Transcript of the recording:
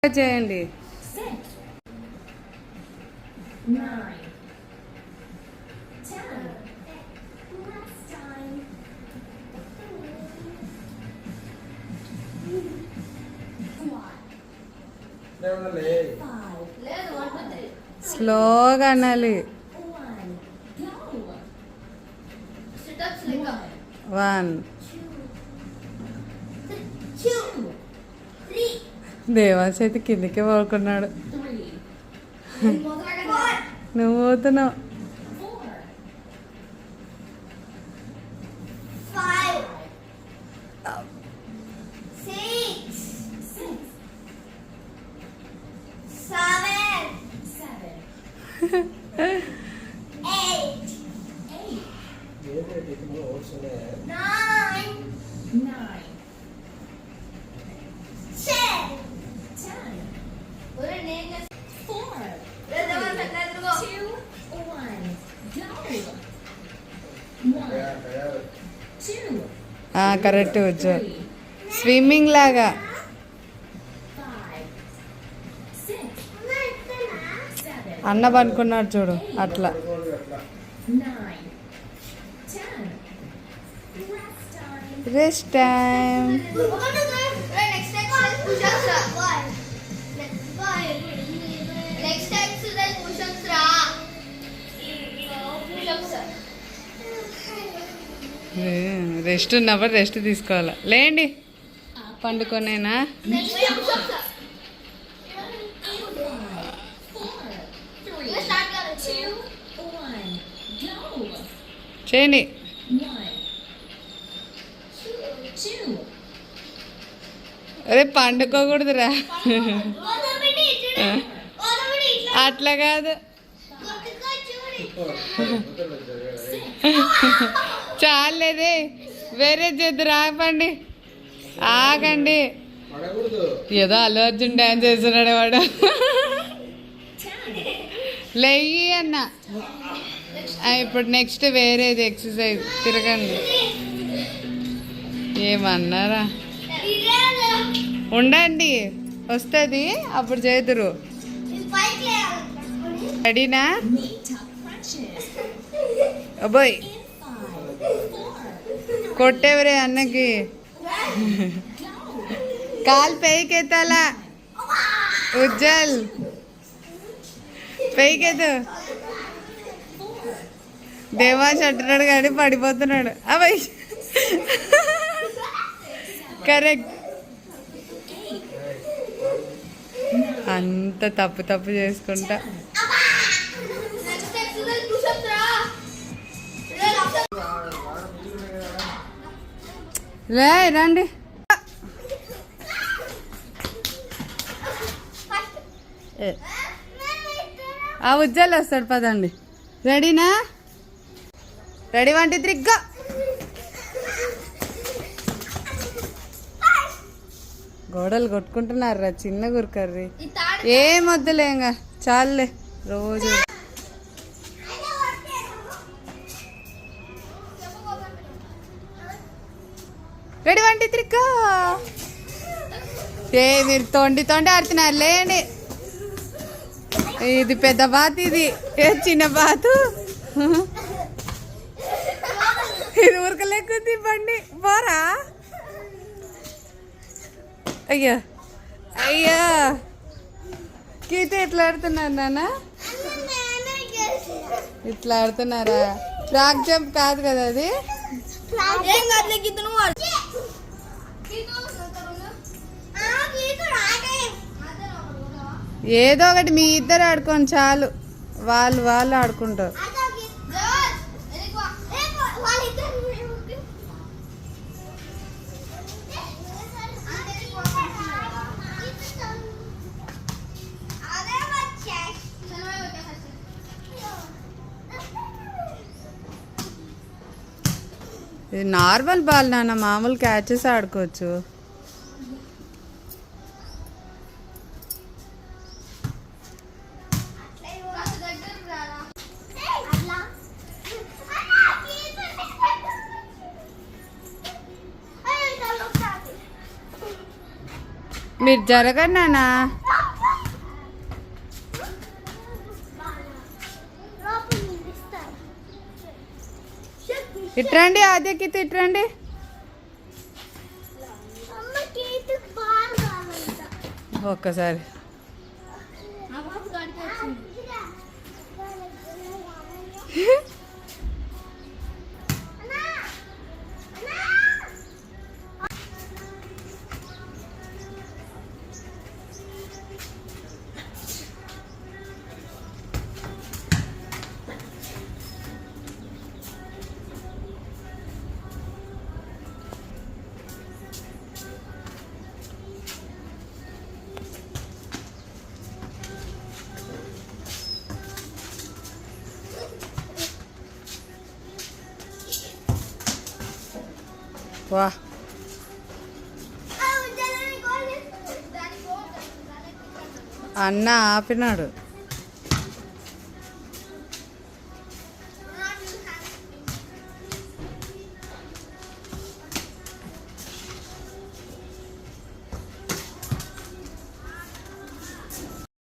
చేయండి. స్లోగా అనాలి. 1 దేవాస్ అయితే కిందకే పోకున్నాడు. నువ్వు పోతున్నావు. 8 కరెక్ట్ వచ్చు. స్విమ్మింగ్ లాగా. అన్న పనుకున్నాడు చూడు అట్లా. Rest time. రెస్ట్ ఉన్నప్పుడు రెస్ట్ తీసుకోవాలి. లేండి పండుకొనేనా. చేయండి. అరే పండుకోకూడదురా. అట్లా కాదు. చాలేదే వేరే చేద్దరు. ఆగండి ఆగండి. ఏదో అల్లు అర్జున్ డ్యాన్స్ చేస్తున్నాడు వాడు. లేయి అన్న. ఇప్పుడు నెక్స్ట్ వేరేది ఎక్సర్సైజ్. తిరగండి. ఏమన్నారా? ఉండండి వస్తుంది అప్పుడు చేతురు. రెడీనా? అబ్బాయి కొట్టేవరే అన్నకి. కాలు పైకెత్తాలా. ఉజ్జల్ పైకెత్తు. దేవాష్ అంటున్నాడు కానీ పడిపోతున్నాడు. అబ్బాయి కరెక్ట్. అంత తప్పు చేసుకుంటా. రే రండి. ఆ ఉజ్జల్ వస్తాడు పదండి. రెడీనా? Ready 1 2 3 go. గోడలు కొట్టుకుంటున్నారు రా చిన్న గురికర్రీ. ఏం వద్దులే ఇంకా చాలులే రోజు. Ready 1 2 3 go. మీరు తొండి ఆడుతున్నారు. లేండి. ఇది పెద్ద బాతు, ఇది చిన్న బాతు. ఇది ఉరకలేకుంది బండి. పోరా. అయ్యా అయ్యా గీత ఎట్లా ఆడుతున్నారు నాన్న? ఇట్లా ఆడుతున్నారా? ఫ్రాక్ జంప్ కాదు కదా అది. ఏదో ఒకటి మీ ఇద్దరు ఆడుకోండి చాలు. వాళ్ళు ఆడుకుంటారు. ఇది నార్మల్ బాల్ నాన్న. మామూలు క్యాచెస్ ఆడుకోవచ్చు. మీరు జరగండి నాన్న. ఇట్రండి ఆద్యకి ఇట్రండి. ఒక్కసారి వా అన్న ఆపినాడు.